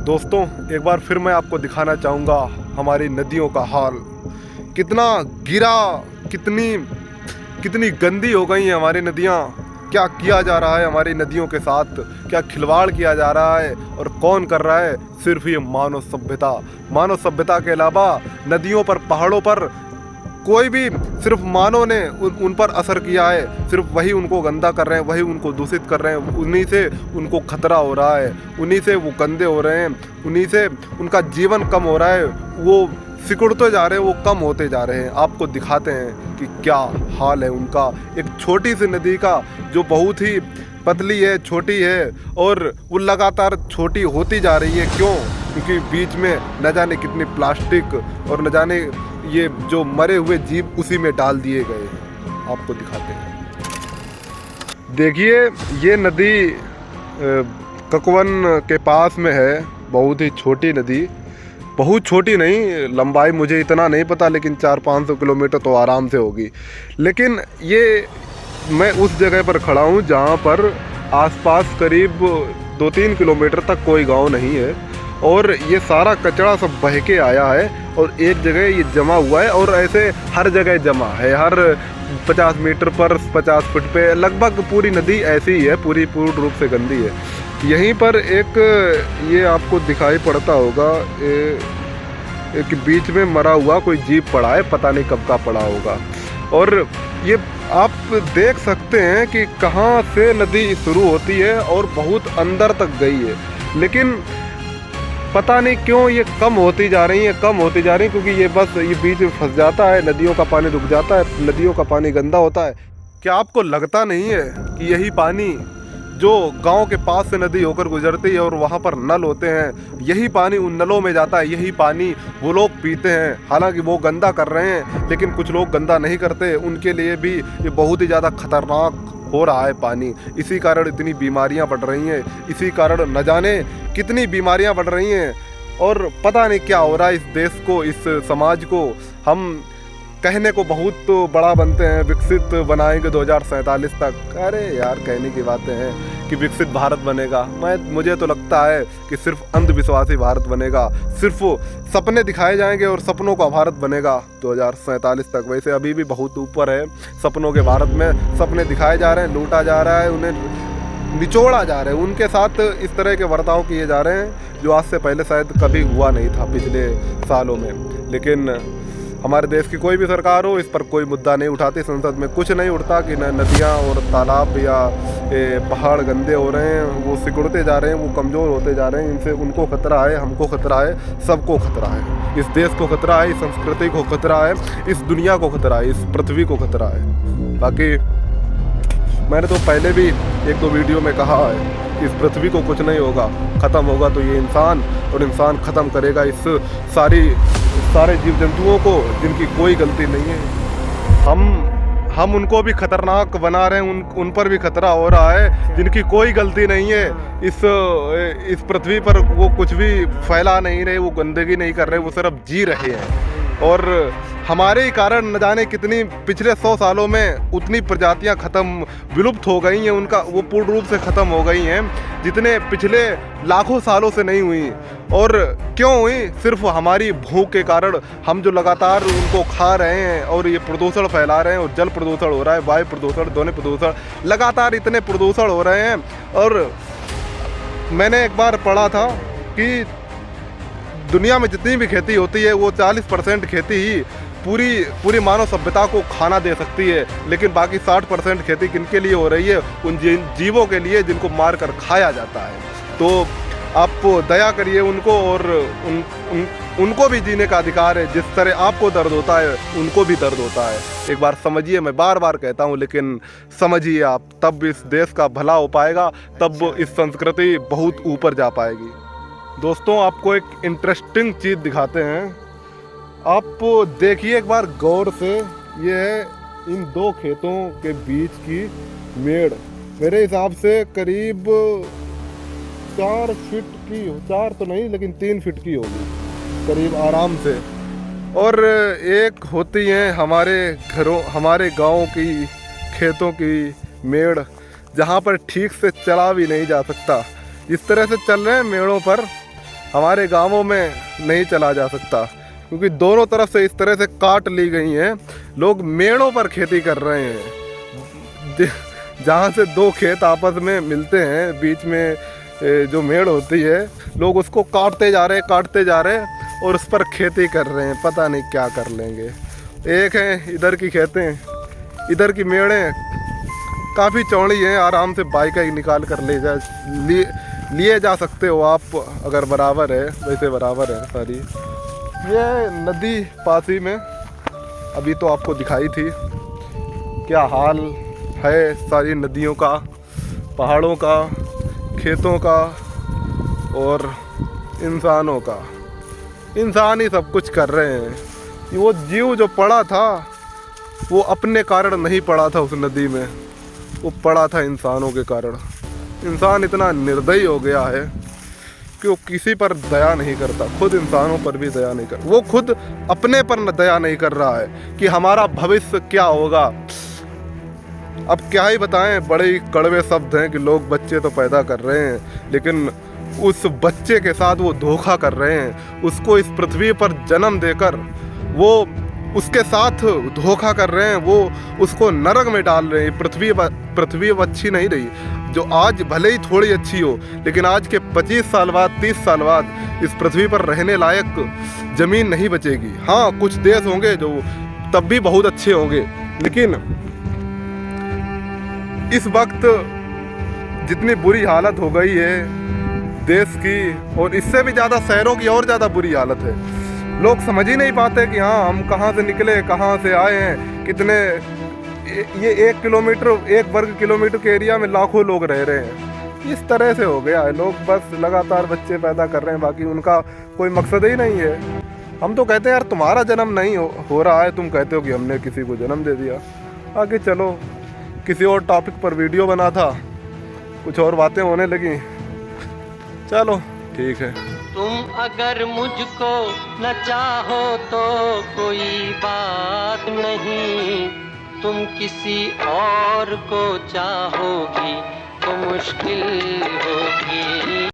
दोस्तों, एक बार फिर मैं आपको दिखाना चाहूँगा हमारी नदियों का हाल। कितना गिरा, कितनी कितनी गंदी हो गई हैं हमारी नदियाँ। क्या किया जा रहा है हमारी नदियों के साथ, क्या खिलवाड़ किया जा रहा है और कौन कर रहा है? सिर्फ ये मानव सभ्यता के अलावा नदियों पर, पहाड़ों पर कोई भी, सिर्फ मानव ने उन पर असर किया है। सिर्फ वही उनको गंदा कर रहे हैं, वही उनको दूषित कर रहे हैं। उन्हीं से उनको खतरा हो रहा है, उन्हीं से वो गंदे हो रहे हैं, उन्हीं से उनका जीवन कम हो रहा है। वो सिकुड़ते जा रहे हैं, वो कम होते जा रहे हैं। आपको दिखाते हैं कि क्या हाल है उनका। एक छोटी सी नदी का जो बहुत ही पतली है, छोटी है, और वो लगातार छोटी होती जा रही है। क्यों? क्योंकि बीच में न जाने कितनी प्लास्टिक और न जाने ये जो मरे हुए जीव उसी में डाल दिए गए हैं। आपको दिखाते हैं। देखिए, ये नदी ककवन के पास में है। बहुत ही छोटी नदी, बहुत छोटी नहीं, लंबाई मुझे इतना नहीं पता, लेकिन 400-500 किलोमीटर तो आराम से होगी। लेकिन ये मैं उस जगह पर खड़ा हूँ जहाँ पर आसपास करीब 2-3 किलोमीटर तक कोई गांव नहीं है, और ये सारा कचरा सब बह के आया है और एक जगह ये जमा हुआ है। और ऐसे हर जगह जमा है, हर 50 मीटर पर 50 फुट पे लगभग पूरी नदी ऐसी ही है, पूर्ण रूप से गंदी है। यहीं पर एक ये आपको दिखाई पड़ता होगा, एक बीच में मरा हुआ कोई जीव पड़ा है, पता नहीं कब का पड़ा होगा। और ये आप देख सकते हैं कि कहाँ से नदी शुरू होती है और बहुत अंदर तक गई है। लेकिन पता नहीं क्यों ये कम होती जा रही है, क्योंकि ये बस ये बीच में फंस जाता है, नदियों का पानी रुक जाता है, नदियों का पानी गंदा होता है। क्या आपको लगता नहीं है कि यही पानी जो गांव के पास से नदी होकर गुजरती है और वहां पर नल होते हैं, यही पानी उन नलों में जाता है, यही पानी वो लोग पीते हैं। हालांकि वो गंदा कर रहे हैं, लेकिन कुछ लोग गंदा नहीं करते, उनके लिए भी ये बहुत ही ज़्यादा खतरनाक हो रहा है पानी। इसी कारण इतनी बीमारियां बढ़ रही हैं, इसी कारण न जाने कितनी बीमारियां बढ़ रही हैं। और पता नहीं क्या हो रहा है इस देश को, इस समाज को। हम कहने को बहुत तो बड़ा बनते हैं, विकसित बनाएंगे 2047 तक। अरे यार, कहने की बातें हैं कि विकसित भारत बनेगा। मुझे तो लगता है कि सिर्फ अंधविश्वासी भारत बनेगा, सिर्फ सपने दिखाए जाएंगे और सपनों का भारत बनेगा 2047 तक। वैसे अभी भी बहुत ऊपर है सपनों के भारत में, सपने दिखाए जा रहे हैं, लूटा जा रहा है, उन्हें निचोड़ा जा रहा है, उनके साथ इस तरह के बर्ताव किए जा रहे हैं जो आज से पहले शायद कभी हुआ नहीं था पिछले सालों में। लेकिन हमारे देश की कोई भी सरकार हो, इस पर कोई मुद्दा नहीं उठाती, संसद में कुछ नहीं उठता कि न नदियाँ और तालाब या पहाड़ गंदे हो रहे हैं, वो सिकुड़ते जा रहे हैं, वो कमज़ोर होते जा रहे हैं। इनसे उनको खतरा है, हमको खतरा है, सबको खतरा है। इस देश को खतरा है, इस संस्कृति को खतरा है, इस दुनिया को खतरा है, इस पृथ्वी को खतरा है। बाकी मैंने तो पहले भी 1-2 वीडियो में कहा है कि इस पृथ्वी को कुछ नहीं होगा, ख़त्म होगा तो ये इंसान, और इंसान ख़त्म करेगा इस सारे जीव जंतुओं को जिनकी कोई गलती नहीं है। हम उनको भी खतरनाक बना रहे हैं, उन पर भी खतरा हो रहा है जिनकी कोई गलती नहीं है। इस पृथ्वी पर वो कुछ भी फैला नहीं रहे, वो गंदगी नहीं कर रहे, वो सिर्फ जी रहे हैं। और हमारे ही कारण न जाने कितनी पिछले 100 सालों में उतनी प्रजातियां खत्म, विलुप्त हो गई हैं, उनका वो पूर्ण रूप से ख़त्म हो गई हैं जितने पिछले लाखों सालों से नहीं हुई। और क्यों हुई? सिर्फ हमारी भूख के कारण। हम जो लगातार उनको खा रहे हैं और ये प्रदूषण फैला रहे हैं, और जल प्रदूषण हो रहा है, वायु प्रदूषण, ध्वनि प्रदूषण, लगातार इतने प्रदूषण हो रहे हैं। और मैंने एक बार पढ़ा था कि दुनिया में जितनी भी खेती होती है वो 40% खेती ही पूरी मानव सभ्यता को खाना दे सकती है, लेकिन बाकी 60% खेती किनके लिए हो रही है? उन जीवों के लिए जिनको मार कर खाया जाता है। तो आप दया करिए उनको, और उनको भी जीने का अधिकार है। जिस तरह आपको दर्द होता है उनको भी दर्द होता है। एक बार समझिए, मैं बार बार कहता हूँ, लेकिन समझिए आप, तब इस देश का भला हो पाएगा, तब इस संस्कृति बहुत ऊपर जा पाएगी। दोस्तों, आपको एक इंटरेस्टिंग चीज़ दिखाते हैं। आप देखिए एक बार गौर से, ये है इन 2 खेतों के बीच की मेड़। मेरे हिसाब से करीब 4 फीट की, 4 तो नहीं लेकिन 3 फीट की होगी करीब, आराम से। और एक होती हैं हमारे गांव की खेतों की मेड़, जहां पर ठीक से चला भी नहीं जा सकता। इस तरह से चल रहे हैं मेड़ों पर, हमारे गांवों में नहीं चला जा सकता, क्योंकि दोनों तरफ से इस तरह से काट ली गई हैं। लोग मेड़ों पर खेती कर रहे हैं, जहाँ से दो खेत आपस में मिलते हैं, बीच में जो मेड़ होती है, लोग उसको काटते जा रहे हैं और उस पर खेती कर रहे हैं। पता नहीं क्या कर लेंगे। एक है इधर की खेतें, इधर की मेड़ें काफ़ी चौड़ी हैं, आराम से बाइक निकाल कर लिए जा सकते हो आप, अगर बराबर है, वैसे बराबर है सारी। ये नदी पासी में अभी तो आपको दिखाई थी क्या हाल है सारी नदियों का, पहाड़ों का, खेतों का और इंसानों का। इंसान ही सब कुछ कर रहे हैं। वो जीव जो पड़ा था वो अपने कारण नहीं पड़ा था उस नदी में, वो पड़ा था इंसानों के कारण। इंसान इतना निर्दयी हो गया है कि वो किसी पर दया नहीं करता, खुद इंसानों पर भी दया नहीं कर, वो खुद अपने पर दया नहीं कर रहा है कि हमारा भविष्य क्या होगा। अब क्या ही बताएं, बड़े ही कड़वे शब्द हैं कि लोग बच्चे तो पैदा कर रहे हैं, लेकिन उस बच्चे के साथ वो धोखा कर रहे हैं। उसको इस पृथ्वी पर जन्म देकर वो उसके साथ धोखा कर रहे हैं, वो उसको नरक में डाल रहे हैं। पृथ्वी अब अच्छी नहीं रही, जो आज भले ही थोड़ी अच्छी हो, लेकिन आज के 25 साल बाद, 30 साल बाद इस पृथ्वी पर रहने लायक ज़मीन नहीं बचेगी। हाँ, कुछ देश होंगे जो तब भी बहुत अच्छे होंगे, लेकिन इस वक्त जितनी बुरी हालत हो गई है देश की, और इससे भी ज़्यादा शहरों की और ज़्यादा बुरी हालत है। लोग समझ ही नहीं पाते कि हाँ, हम कहाँ से निकले, कहाँ से आए हैं, कितने ये 1 वर्ग किलोमीटर के एरिया में लाखों लोग रह रहे हैं। इस तरह से हो गया है। लोग बस लगातार बच्चे पैदा कर रहे हैं, बाकी उनका कोई मकसद ही नहीं है। हम तो कहते हैं यार, तुम्हारा जन्म नहीं हो रहा है, तुम कहते हो कि हमने किसी को जन्म दे दिया। आगे चलो, किसी और टॉपिक पर वीडियो बना था, कुछ और बातें होने लगी। चलो ठीक है। तुम अगर मुझको न चाहो तो कोई बात नहीं, तुम किसी और को चाहोगी तो मुश्किल होगी।